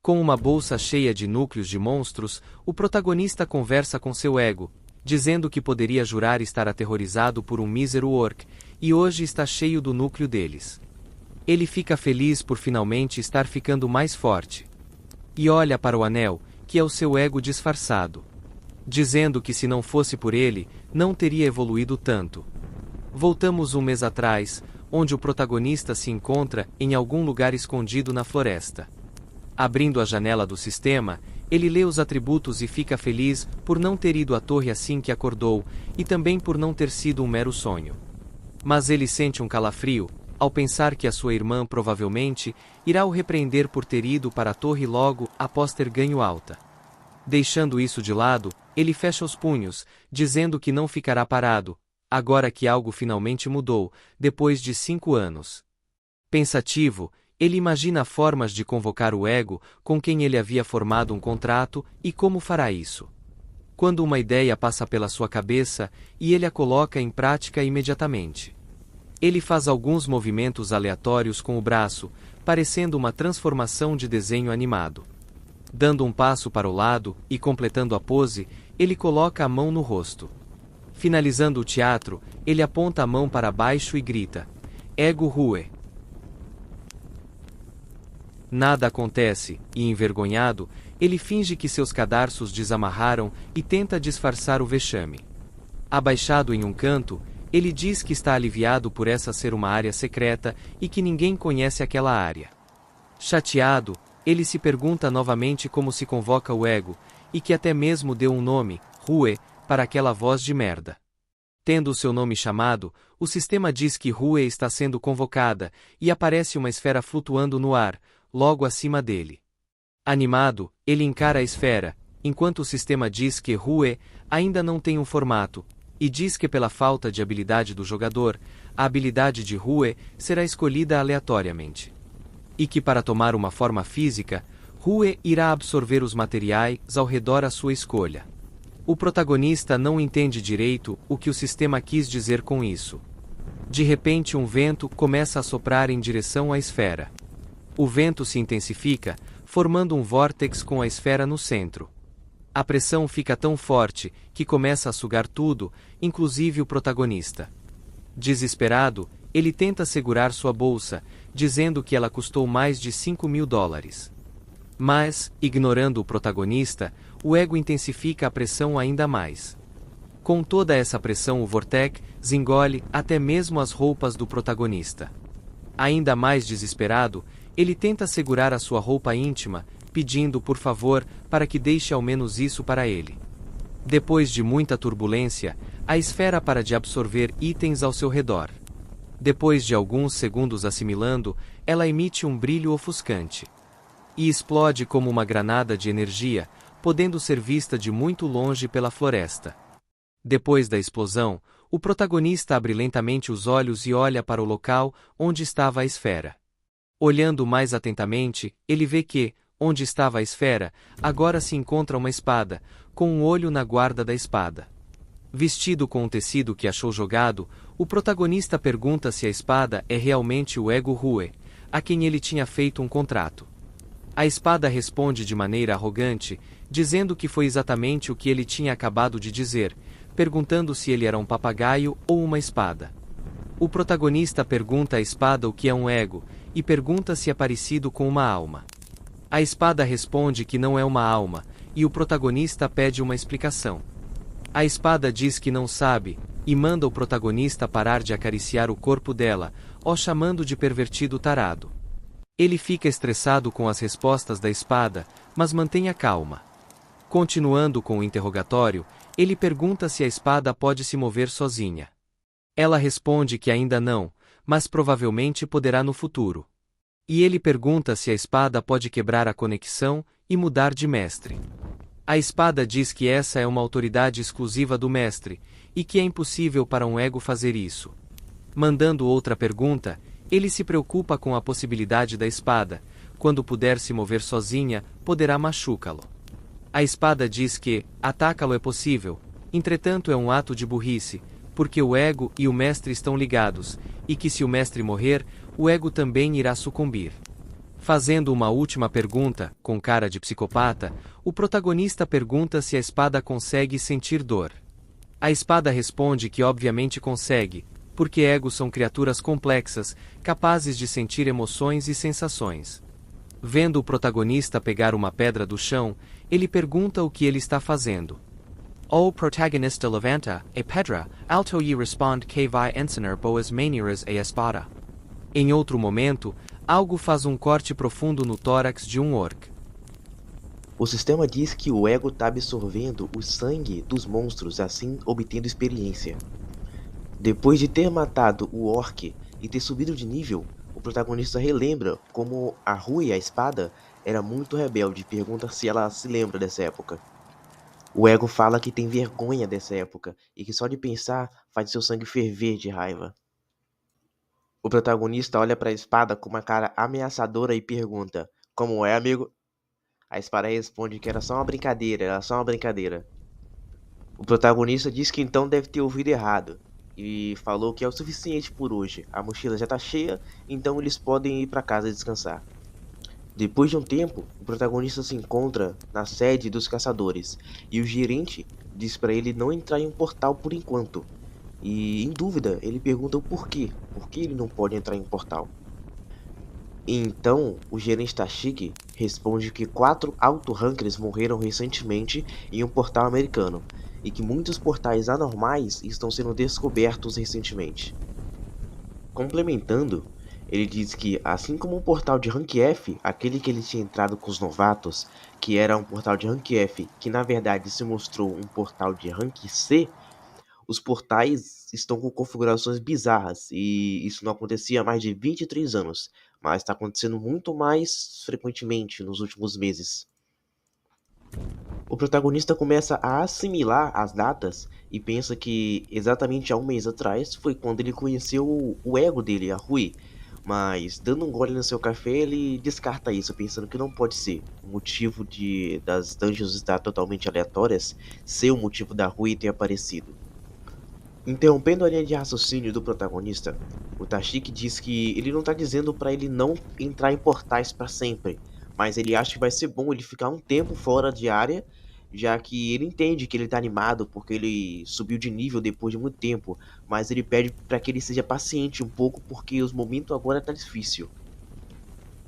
Com uma bolsa cheia de núcleos de monstros, o protagonista conversa com seu ego, dizendo que poderia jurar estar aterrorizado por um mísero orc, e hoje está cheio do núcleo deles. Ele fica feliz por finalmente estar ficando mais forte. E olha para o anel, que é o seu ego disfarçado, dizendo que se não fosse por ele, não teria evoluído tanto. Voltamos um mês atrás, onde o protagonista se encontra em algum lugar escondido na floresta. Abrindo a janela do sistema, ele lê os atributos e fica feliz por não ter ido à torre assim que acordou, e também por não ter sido um mero sonho. Mas ele sente um calafrio, ao pensar que a sua irmã provavelmente irá o repreender por ter ido para a torre logo após ter ganho alta. Deixando isso de lado, ele fecha os punhos, dizendo que não ficará parado, agora que algo finalmente mudou, depois de 5 anos. Pensativo, ele imagina formas de convocar o ego com quem ele havia formado um contrato e como fará isso. Quando uma ideia passa pela sua cabeça e ele a coloca em prática imediatamente. Ele faz alguns movimentos aleatórios com o braço, parecendo uma transformação de desenho animado. Dando um passo para o lado e completando a pose, ele coloca a mão no rosto. Finalizando o teatro, ele aponta a mão para baixo e grita: Ego Rue. Nada acontece, e envergonhado, ele finge que seus cadarços desamarraram e tenta disfarçar o vexame. Abaixado em um canto, ele diz que está aliviado por essa ser uma área secreta e que ninguém conhece aquela área. Chateado, ele se pergunta novamente como se convoca o ego, e que até mesmo deu um nome, Rue, para aquela voz de merda. Tendo o seu nome chamado, o sistema diz que Rue está sendo convocada, e aparece uma esfera flutuando no ar, logo acima dele. Animado, ele encara a esfera, enquanto o sistema diz que Rue ainda não tem um formato, e diz que pela falta de habilidade do jogador, a habilidade de Rue será escolhida aleatoriamente. E que para tomar uma forma física, Rue irá absorver os materiais ao redor à sua escolha. O protagonista não entende direito o que o sistema quis dizer com isso. De repente um vento começa a soprar em direção à esfera. O vento se intensifica, formando um vórtex com a esfera no centro. A pressão fica tão forte que começa a sugar tudo, inclusive o protagonista. Desesperado, ele tenta segurar sua bolsa, dizendo que ela custou mais de $5.000. Mas, ignorando o protagonista, o ego intensifica a pressão ainda mais. Com toda essa pressão, o vórtex engole até mesmo as roupas do protagonista. Ainda mais desesperado, ele tenta segurar a sua roupa íntima, pedindo por favor para que deixe ao menos isso para ele. Depois de muita turbulência, a esfera para de absorver itens ao seu redor. Depois de alguns segundos assimilando, ela emite um brilho ofuscante. E explode como uma granada de energia, podendo ser vista de muito longe pela floresta. Depois da explosão, o protagonista abre lentamente os olhos e olha para o local onde estava a esfera. Olhando mais atentamente, ele vê que, onde estava a esfera, agora se encontra uma espada, com um olho na guarda da espada. Vestido com um tecido que achou jogado, o protagonista pergunta se a espada é realmente o Ego Rue, a quem ele tinha feito um contrato. A espada responde de maneira arrogante, dizendo que foi exatamente o que ele tinha acabado de dizer, perguntando se ele era um papagaio ou uma espada. O protagonista pergunta à espada o que é um ego, e pergunta se é parecido com uma alma. A espada responde que não é uma alma, e o protagonista pede uma explicação. A espada diz que não sabe, e manda o protagonista parar de acariciar o corpo dela, o chamando de pervertido tarado. Ele fica estressado com as respostas da espada, mas mantém a calma. Continuando com o interrogatório, ele pergunta se a espada pode se mover sozinha. Ela responde que ainda não, mas provavelmente poderá no futuro. E ele pergunta se a espada pode quebrar a conexão e mudar de mestre. A espada diz que essa é uma autoridade exclusiva do mestre, e que é impossível para um ego fazer isso. Mandando outra pergunta, ele se preocupa com a possibilidade da espada, quando puder se mover sozinha, poderá machucá-lo. A espada diz que atacá-lo é possível, entretanto é um ato de burrice, porque o ego e o mestre estão ligados, e que se o mestre morrer, o ego também irá sucumbir. Fazendo uma última pergunta, com cara de psicopata, o protagonista pergunta se a espada consegue sentir dor. A espada responde que obviamente consegue, porque egos são criaturas complexas, capazes de sentir emoções e sensações. Vendo o protagonista pegar uma pedra do chão, ele pergunta o que ele está fazendo. O protagonista levanta a pedra, alto e responde que vai ensinar boas maneiras a espada. Em outro momento, algo faz um corte profundo no tórax de um orc. O sistema diz que o ego está absorvendo o sangue dos monstros, assim obtendo experiência. Depois de ter matado o orc e ter subido de nível, o protagonista relembra como a Rui, a espada, era muito rebelde e pergunta se ela se lembra dessa época. O ego fala que tem vergonha dessa época e que só de pensar faz seu sangue ferver de raiva. O protagonista olha para a espada com uma cara ameaçadora e pergunta: "Como é, amigo?" A espada responde que era só uma brincadeira, era só uma brincadeira. O protagonista diz que então deve ter ouvido errado e falou que é o suficiente por hoje. A mochila já tá cheia, então eles podem ir para casa descansar. Depois de um tempo, o protagonista se encontra na sede dos caçadores e o gerente diz para ele não entrar em um portal por enquanto. E em dúvida, ele pergunta o porquê. Por que ele não pode entrar em um portal? E então, o gerente Tashiki responde que 4 auto-rankers morreram recentemente em um portal americano e que muitos portais anormais estão sendo descobertos recentemente. Complementando, ele diz que, assim como o portal de Rank F, aquele que ele tinha entrado com os novatos, que era um portal de Rank F, que na verdade se mostrou um portal de Rank C, os portais estão com configurações bizarras, e isso não acontecia há mais de 23 anos, mas está acontecendo muito mais frequentemente nos últimos meses. O protagonista começa a assimilar as datas e pensa que exatamente há um mês atrás foi quando ele conheceu o ego dele, a Rui. Mas dando um gole no seu café, ele descarta isso, pensando que não pode ser. O motivo das dungeons estar totalmente aleatórias ser o motivo da Rui ter aparecido. Interrompendo a linha de raciocínio do protagonista, o Tashiki diz que ele não está dizendo para ele não entrar em portais para sempre, mas ele acha que vai ser bom ele ficar um tempo fora de área, já que ele entende que ele está animado porque ele subiu de nível depois de muito tempo, mas ele pede para que ele seja paciente um pouco porque os momentos agora tá difícil.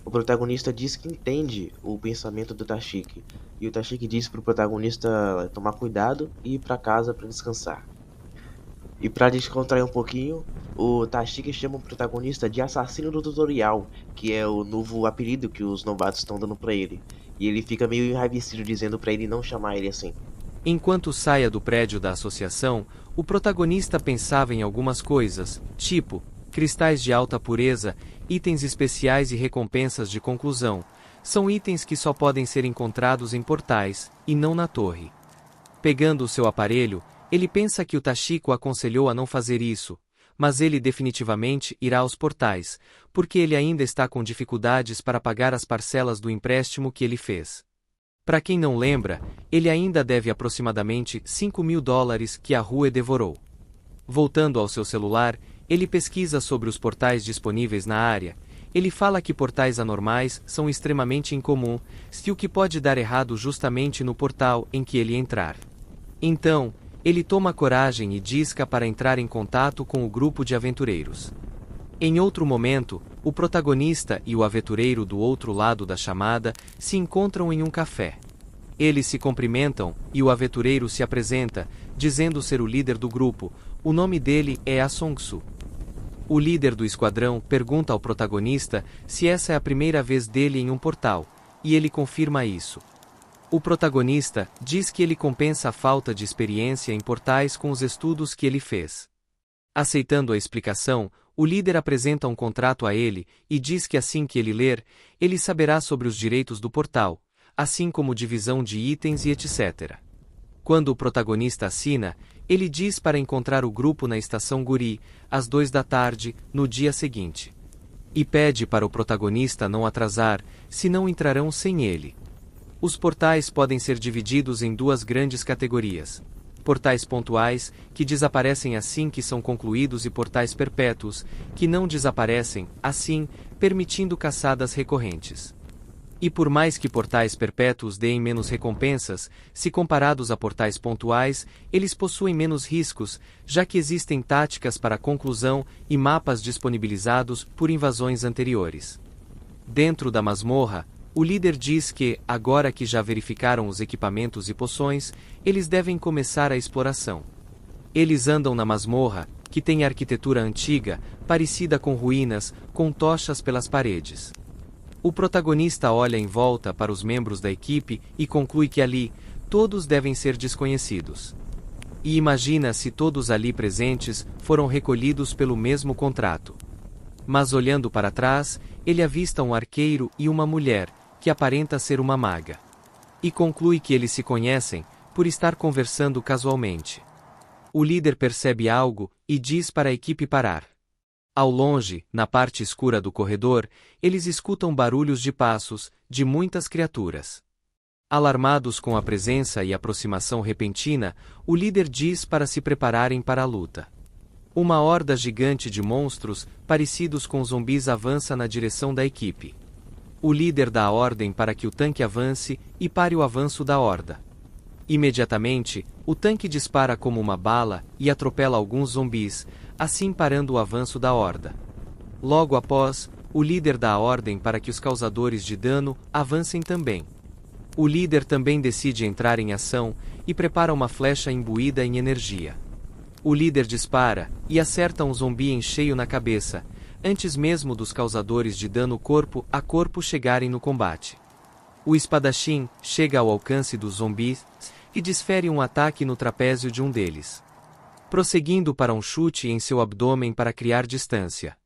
O protagonista diz que entende o pensamento do Tashiki, e o Tashiki diz para o protagonista tomar cuidado e ir para casa para descansar. E pra descontrair um pouquinho, o Tashiki chama o protagonista de assassino do tutorial, que é o novo apelido que os novatos estão dando pra ele. E ele fica meio enraivecido dizendo pra ele não chamar ele assim. Enquanto saia do prédio da associação, o protagonista pensava em algumas coisas, tipo cristais de alta pureza, itens especiais e recompensas de conclusão. São itens que só podem ser encontrados em portais, e não na torre. Pegando o seu aparelho, ele pensa que o Tashiko aconselhou a não fazer isso, mas ele definitivamente irá aos portais, porque ele ainda está com dificuldades para pagar as parcelas do empréstimo que ele fez. Para quem não lembra, ele ainda deve aproximadamente $5.000 que a Rue devorou. Voltando ao seu celular, ele pesquisa sobre os portais disponíveis na área. Ele fala que portais anormais são extremamente incomum, se o que pode dar errado justamente no portal em que ele entrar. Então, ele toma coragem e disca para entrar em contato com o grupo de aventureiros. Em outro momento, o protagonista e o aventureiro do outro lado da chamada se encontram em um café. Eles se cumprimentam e o aventureiro se apresenta, dizendo ser o líder do grupo. O nome dele é Asongsu. O líder do esquadrão pergunta ao protagonista se essa é a primeira vez dele em um portal, e ele confirma isso. O protagonista diz que ele compensa a falta de experiência em portais com os estudos que ele fez. Aceitando a explicação, o líder apresenta um contrato a ele e diz que assim que ele ler, ele saberá sobre os direitos do portal, assim como divisão de itens e etc. Quando o protagonista assina, ele diz para encontrar o grupo na estação Guri, às 2 da tarde, no dia seguinte. E pede para o protagonista não atrasar, senão entrarão sem ele. Os portais podem ser divididos em duas grandes categorias. Portais pontuais, que desaparecem assim que são concluídos, e portais perpétuos, que não desaparecem, assim, permitindo caçadas recorrentes. E por mais que portais perpétuos deem menos recompensas, se comparados a portais pontuais, eles possuem menos riscos, já que existem táticas para conclusão e mapas disponibilizados por invasões anteriores. Dentro da masmorra, o líder diz que, agora que já verificaram os equipamentos e poções, eles devem começar a exploração. Eles andam na masmorra, que tem arquitetura antiga, parecida com ruínas, com tochas pelas paredes. O protagonista olha em volta para os membros da equipe e conclui que ali, todos devem ser desconhecidos. E imagina se todos ali presentes foram recolhidos pelo mesmo contrato. Mas olhando para trás, ele avista um arqueiro e uma mulher, que aparenta ser uma maga. E conclui que eles se conhecem, por estar conversando casualmente. O líder percebe algo e diz para a equipe parar. Ao longe, na parte escura do corredor, eles escutam barulhos de passos, de muitas criaturas. Alarmados com a presença e aproximação repentina, o líder diz para se prepararem para a luta. Uma horda gigante de monstros, parecidos com zumbis, avança na direção da equipe. O líder dá a ordem para que o tanque avance e pare o avanço da horda. Imediatamente, o tanque dispara como uma bala e atropela alguns zumbis, assim parando o avanço da horda. Logo após, o líder dá a ordem para que os causadores de dano avancem também. O líder também decide entrar em ação e prepara uma flecha imbuída em energia. O líder dispara e acerta um zumbi em cheio na cabeça, antes mesmo dos causadores de dano corpo a corpo chegarem no combate. O espadachim chega ao alcance dos zumbis e desfere um ataque no trapézio de um deles, prosseguindo para um chute em seu abdômen para criar distância.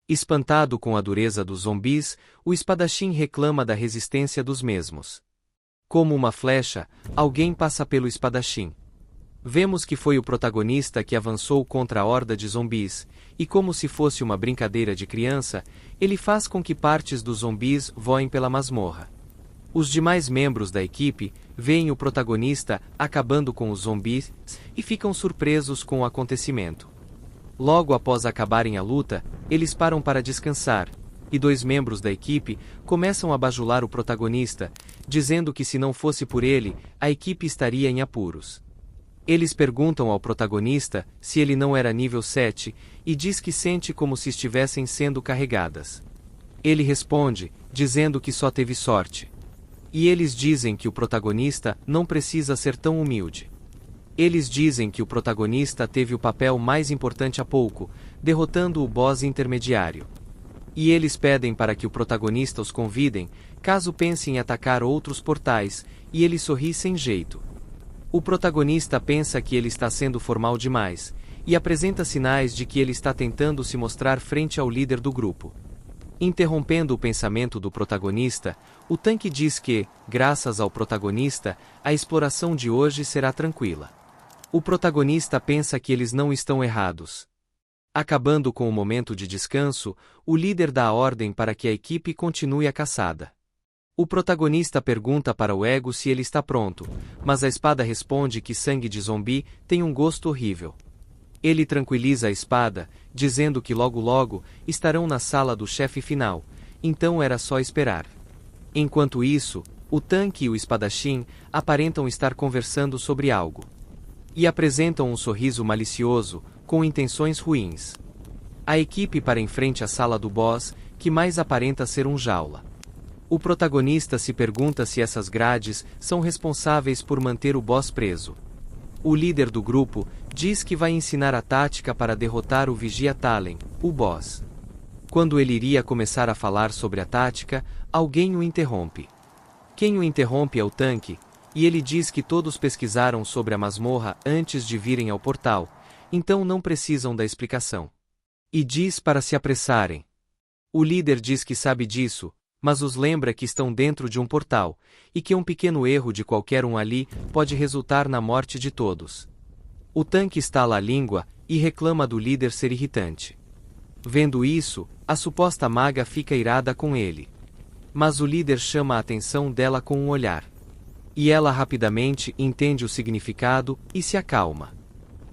Espantado com a dureza dos zumbis, o espadachim reclama da resistência dos mesmos. Como uma flecha, alguém passa pelo espadachim. Vemos que foi o protagonista que avançou contra a horda de zumbis, e como se fosse uma brincadeira de criança, ele faz com que partes dos zumbis voem pela masmorra. Os demais membros da equipe veem o protagonista acabando com os zumbis e ficam surpresos com o acontecimento. Logo após acabarem a luta, eles param para descansar, e dois membros da equipe começam a bajular o protagonista, dizendo que se não fosse por ele, a equipe estaria em apuros. Eles perguntam ao protagonista se ele não era nível 7, e diz que sente como se estivessem sendo carregadas. Ele responde, dizendo que só teve sorte. E eles dizem que o protagonista não precisa ser tão humilde. Eles dizem que o protagonista teve o papel mais importante há pouco, derrotando o boss intermediário. E eles pedem para que o protagonista os convidem, caso pense em atacar outros portais, e ele sorri sem jeito. O protagonista pensa que ele está sendo formal demais, e apresenta sinais de que ele está tentando se mostrar frente ao líder do grupo. Interrompendo o pensamento do protagonista, o tanque diz que, graças ao protagonista, a exploração de hoje será tranquila. O protagonista pensa que eles não estão errados. Acabando com o momento de descanso, o líder dá a ordem para que a equipe continue a caçada. O protagonista pergunta para o ego se ele está pronto, mas a espada responde que sangue de zumbi tem um gosto horrível. Ele tranquiliza a espada, dizendo que logo estarão na sala do chefe final, então era só esperar. Enquanto isso, o tanque e o espadachim aparentam estar conversando sobre algo. E apresentam um sorriso malicioso, com intenções ruins. A equipe para em frente à sala do boss, que mais aparenta ser um jaula. O protagonista se pergunta se essas grades são responsáveis por manter o boss preso. O líder do grupo diz que vai ensinar a tática para derrotar o Vigia Talen, o boss. Quando ele iria começar a falar sobre a tática, alguém o interrompe. Quem o interrompe é o tanque, e ele diz que todos pesquisaram sobre a masmorra antes de virem ao portal, então não precisam da explicação. E diz para se apressarem. O líder diz que sabe disso, mas os lembra que estão dentro de um portal, e que um pequeno erro de qualquer um ali pode resultar na morte de todos. O tanque estala a língua e reclama do líder ser irritante. Vendo isso, a suposta maga fica irada com ele. Mas o líder chama a atenção dela com um olhar. E ela rapidamente entende o significado e se acalma.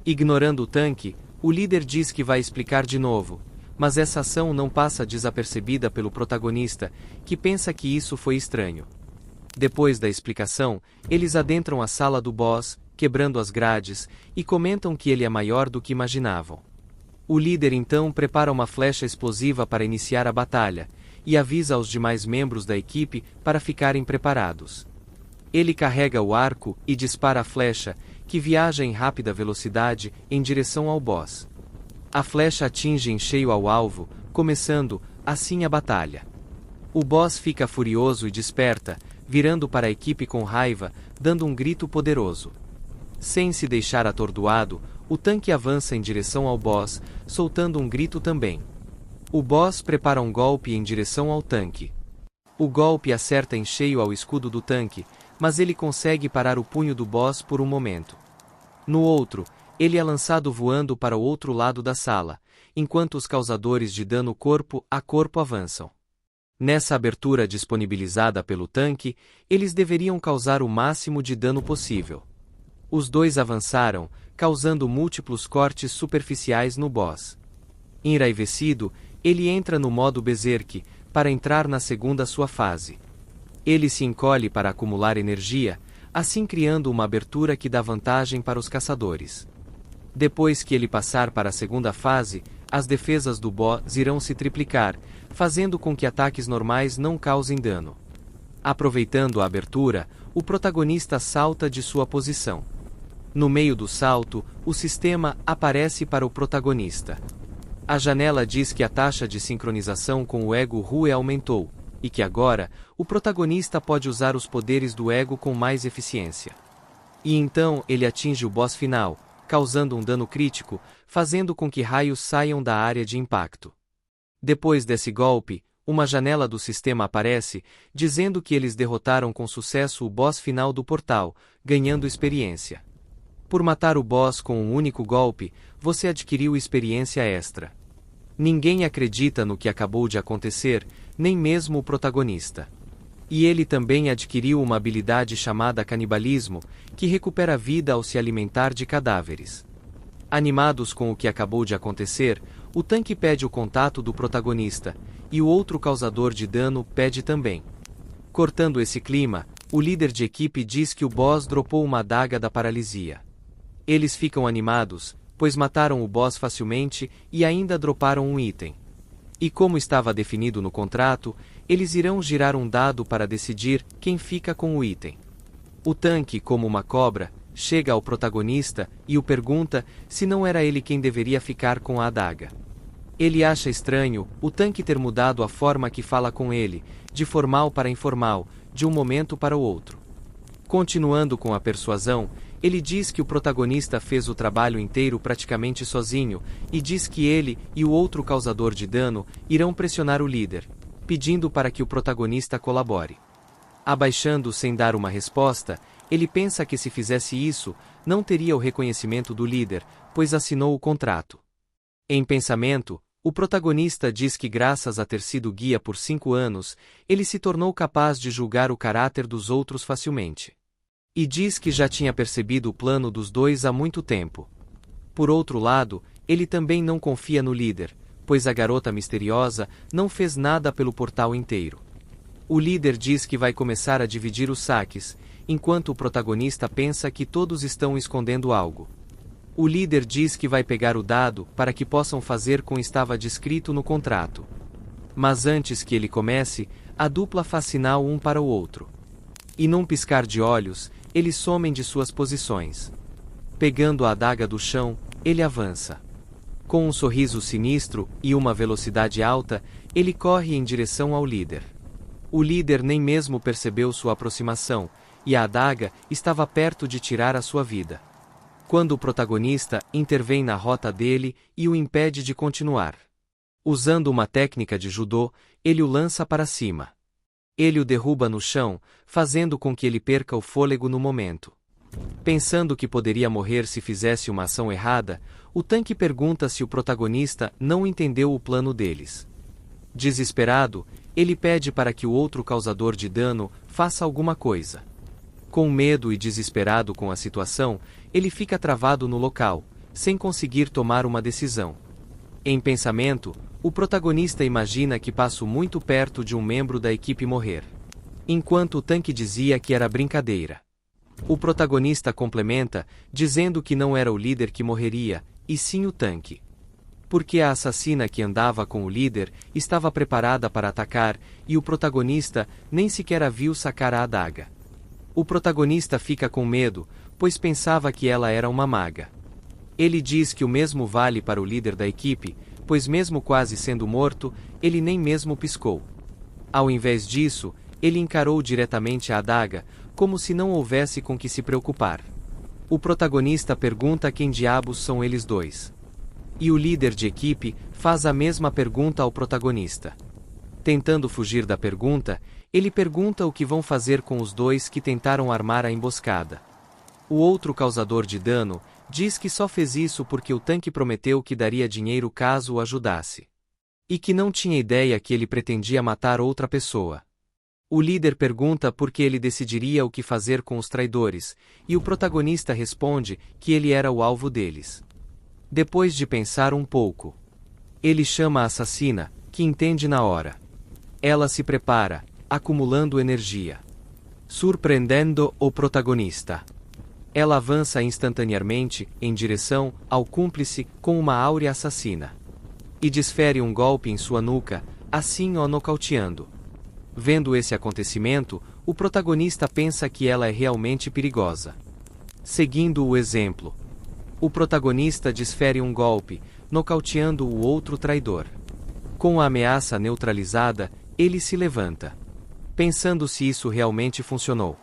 Ignorando o tanque, o líder diz que vai explicar de novo, mas essa ação não passa desapercebida pelo protagonista, que pensa que isso foi estranho. Depois da explicação, eles adentram a sala do boss, quebrando as grades, e comentam que ele é maior do que imaginavam. O líder então prepara uma flecha explosiva para iniciar a batalha, e avisa aos demais membros da equipe para ficarem preparados. Ele carrega o arco e dispara a flecha, que viaja em rápida velocidade em direção ao boss. A flecha atinge em cheio ao alvo, começando, assim a batalha. O boss fica furioso e desperta, virando para a equipe com raiva, dando um grito poderoso. Sem se deixar atordoado, o tanque avança em direção ao boss, soltando um grito também. O boss prepara um golpe em direção ao tanque. O golpe acerta em cheio ao escudo do tanque, mas ele consegue parar o punho do boss por um momento. No outro, ele é lançado voando para o outro lado da sala, enquanto os causadores de dano corpo a corpo avançam. Nessa abertura disponibilizada pelo tanque, eles deveriam causar o máximo de dano possível. Os dois avançaram, causando múltiplos cortes superficiais no boss. Enraivecido, ele entra no modo Berserk, para entrar na segunda sua fase. Ele se encolhe para acumular energia, assim criando uma abertura que dá vantagem para os caçadores. Depois que ele passar para a segunda fase, as defesas do boss irão se triplicar, fazendo com que ataques normais não causem dano. Aproveitando a abertura, o protagonista salta de sua posição. No meio do salto, o sistema aparece para o protagonista. A janela diz que a taxa de sincronização com o ego Rue aumentou, e que agora, o protagonista pode usar os poderes do ego com mais eficiência. E então ele atinge o boss final, causando um dano crítico, fazendo com que raios saiam da área de impacto. Depois desse golpe, uma janela do sistema aparece, dizendo que eles derrotaram com sucesso o boss final do portal, ganhando experiência. Por matar o boss com um único golpe, você adquiriu experiência extra. Ninguém acredita no que acabou de acontecer, nem mesmo o protagonista. E ele também adquiriu uma habilidade chamada canibalismo, que recupera vida ao se alimentar de cadáveres. Animados com o que acabou de acontecer, o tanque pede o contato do protagonista, e o outro causador de dano pede também. Cortando esse clima, o líder de equipe diz que o boss dropou uma adaga da paralisia. Eles ficam animados, pois mataram o boss facilmente e ainda droparam um item. E como estava definido no contrato, eles irão girar um dado para decidir quem fica com o item. O tanque, como uma cobra, chega ao protagonista e o pergunta se não era ele quem deveria ficar com a adaga. Ele acha estranho o tanque ter mudado a forma que fala com ele, de formal para informal, de um momento para o outro. Continuando com a persuasão, ele diz que o protagonista fez o trabalho inteiro praticamente sozinho, e diz que ele e o outro causador de dano irão pressionar o líder, pedindo para que o protagonista colabore. Abaixando sem dar uma resposta, ele pensa que se fizesse isso, não teria o reconhecimento do líder, pois assinou o contrato. Em pensamento, o protagonista diz que graças a ter sido guia por 5 anos, ele se tornou capaz de julgar o caráter dos outros facilmente. E diz que já tinha percebido o plano dos dois há muito tempo. Por outro lado, ele também não confia no líder, pois a garota misteriosa não fez nada pelo portal inteiro. O líder diz que vai começar a dividir os saques, enquanto o protagonista pensa que todos estão escondendo algo. O líder diz que vai pegar o dado para que possam fazer com o que estava descrito no contrato. Mas antes que ele comece, a dupla faz sinal um para o outro. E num piscar de olhos, eles somem de suas posições. Pegando a adaga do chão, ele avança. Com um sorriso sinistro e uma velocidade alta, ele corre em direção ao líder. O líder nem mesmo percebeu sua aproximação, e a adaga estava perto de tirar a sua vida. Quando o protagonista intervém na rota dele e o impede de continuar. Usando uma técnica de judô, ele o lança para cima. Ele o derruba no chão, fazendo com que ele perca o fôlego no momento. Pensando que poderia morrer se fizesse uma ação errada, o tanque pergunta se o protagonista não entendeu o plano deles. Desesperado, ele pede para que o outro causador de dano faça alguma coisa. Com medo e desesperado com a situação, ele fica travado no local, sem conseguir tomar uma decisão. Em pensamento, o protagonista imagina que passo muito perto de um membro da equipe morrer. Enquanto o tanque dizia que era brincadeira. O protagonista complementa, dizendo que não era o líder que morreria, e sim o tanque. Porque a assassina que andava com o líder estava preparada para atacar, e o protagonista nem sequer a viu sacar a adaga. O protagonista fica com medo, pois pensava que ela era uma maga. Ele diz que o mesmo vale para o líder da equipe, pois mesmo quase sendo morto, ele nem mesmo piscou. Ao invés disso, ele encarou diretamente a adaga, como se não houvesse com que se preocupar. O protagonista pergunta quem diabos são eles dois. E o líder de equipe faz a mesma pergunta ao protagonista. Tentando fugir da pergunta, ele pergunta o que vão fazer com os dois que tentaram armar a emboscada. O outro causador de dano diz que só fez isso porque o tanque prometeu que daria dinheiro caso o ajudasse. E que não tinha ideia que ele pretendia matar outra pessoa. O líder pergunta por que ele decidiria o que fazer com os traidores, e o protagonista responde que ele era o alvo deles. Depois de pensar um pouco, ele chama a assassina, que entende na hora. Ela se prepara, acumulando energia. Surpreendendo o protagonista. Ela avança instantaneamente em direção ao cúmplice com uma áurea assassina. E desfere um golpe em sua nuca, assim o nocauteando. Vendo esse acontecimento, o protagonista pensa que ela é realmente perigosa. Seguindo o exemplo, o protagonista desfere um golpe, nocauteando o outro traidor. Com a ameaça neutralizada, ele se levanta. Pensando se isso realmente funcionou.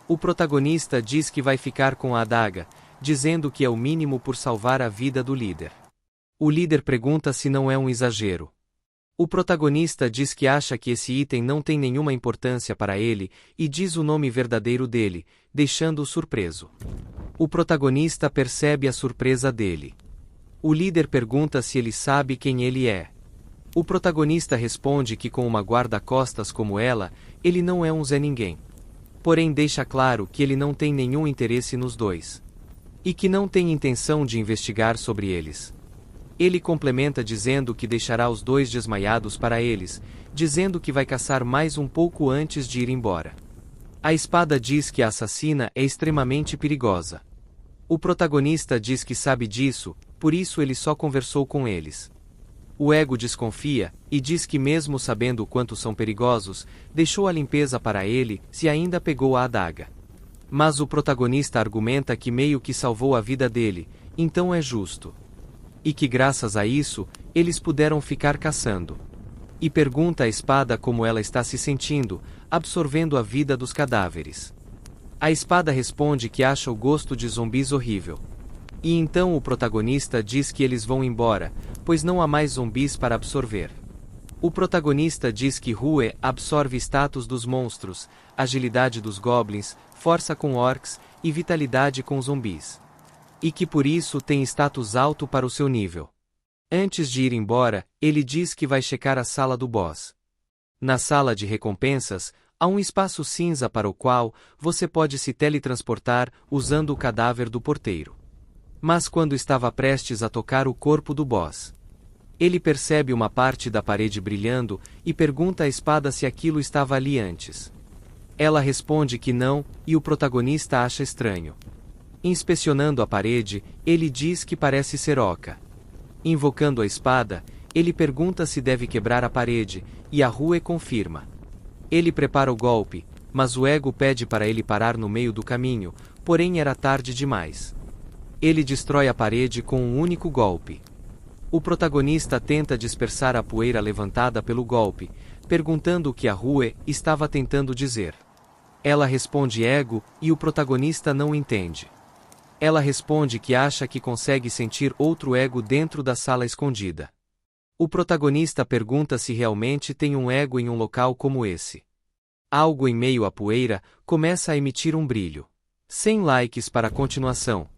O protagonista diz que vai ficar com a adaga, dizendo que é o mínimo por salvar a vida do líder. O líder pergunta se não é um exagero. O protagonista diz que acha que esse item não tem nenhuma importância para ele, e diz o nome verdadeiro dele, deixando-o surpreso. O protagonista percebe a surpresa dele. O líder pergunta se ele sabe quem ele é. O protagonista responde que com uma guarda-costas como ela, ele não é um Zé Ninguém. Porém deixa claro que ele não tem nenhum interesse nos dois. E que não tem intenção de investigar sobre eles. Ele complementa dizendo que deixará os dois desmaiados para eles, dizendo que vai caçar mais um pouco antes de ir embora. A espada diz que a assassina é extremamente perigosa. O protagonista diz que sabe disso, por isso ele só conversou com eles. O ego desconfia, e diz que mesmo sabendo o quanto são perigosos, deixou a limpeza para ele, se ainda pegou a adaga. Mas o protagonista argumenta que meio que salvou a vida dele, então é justo. E que graças a isso, eles puderam ficar caçando. E pergunta à espada como ela está se sentindo, absorvendo a vida dos cadáveres. A espada responde que acha o gosto de zumbis horrível. E então o protagonista diz que eles vão embora, pois não há mais zumbis para absorver. O protagonista diz que Rue absorve status dos monstros, agilidade dos goblins, força com orcs e vitalidade com zumbis. E que por isso tem status alto para o seu nível. Antes de ir embora, ele diz que vai checar a sala do boss. Na sala de recompensas, há um espaço cinza para o qual você pode se teletransportar usando o cadáver do porteiro. Mas quando estava prestes a tocar o corpo do boss, ele percebe uma parte da parede brilhando e pergunta à espada se aquilo estava ali antes. Ela responde que não, e o protagonista acha estranho. Inspecionando a parede, ele diz que parece ser oca. Invocando a espada, ele pergunta se deve quebrar a parede, e a Rue confirma. Ele prepara o golpe, mas o ego pede para ele parar no meio do caminho, porém era tarde demais. Ele destrói a parede com um único golpe. O protagonista tenta dispersar a poeira levantada pelo golpe, perguntando o que a Rue estava tentando dizer. Ela responde ego, e o protagonista não entende. Ela responde que acha que consegue sentir outro ego dentro da sala escondida. O protagonista pergunta se realmente tem um ego em um local como esse. Algo em meio à poeira começa a emitir um brilho. 100 likes para a continuação.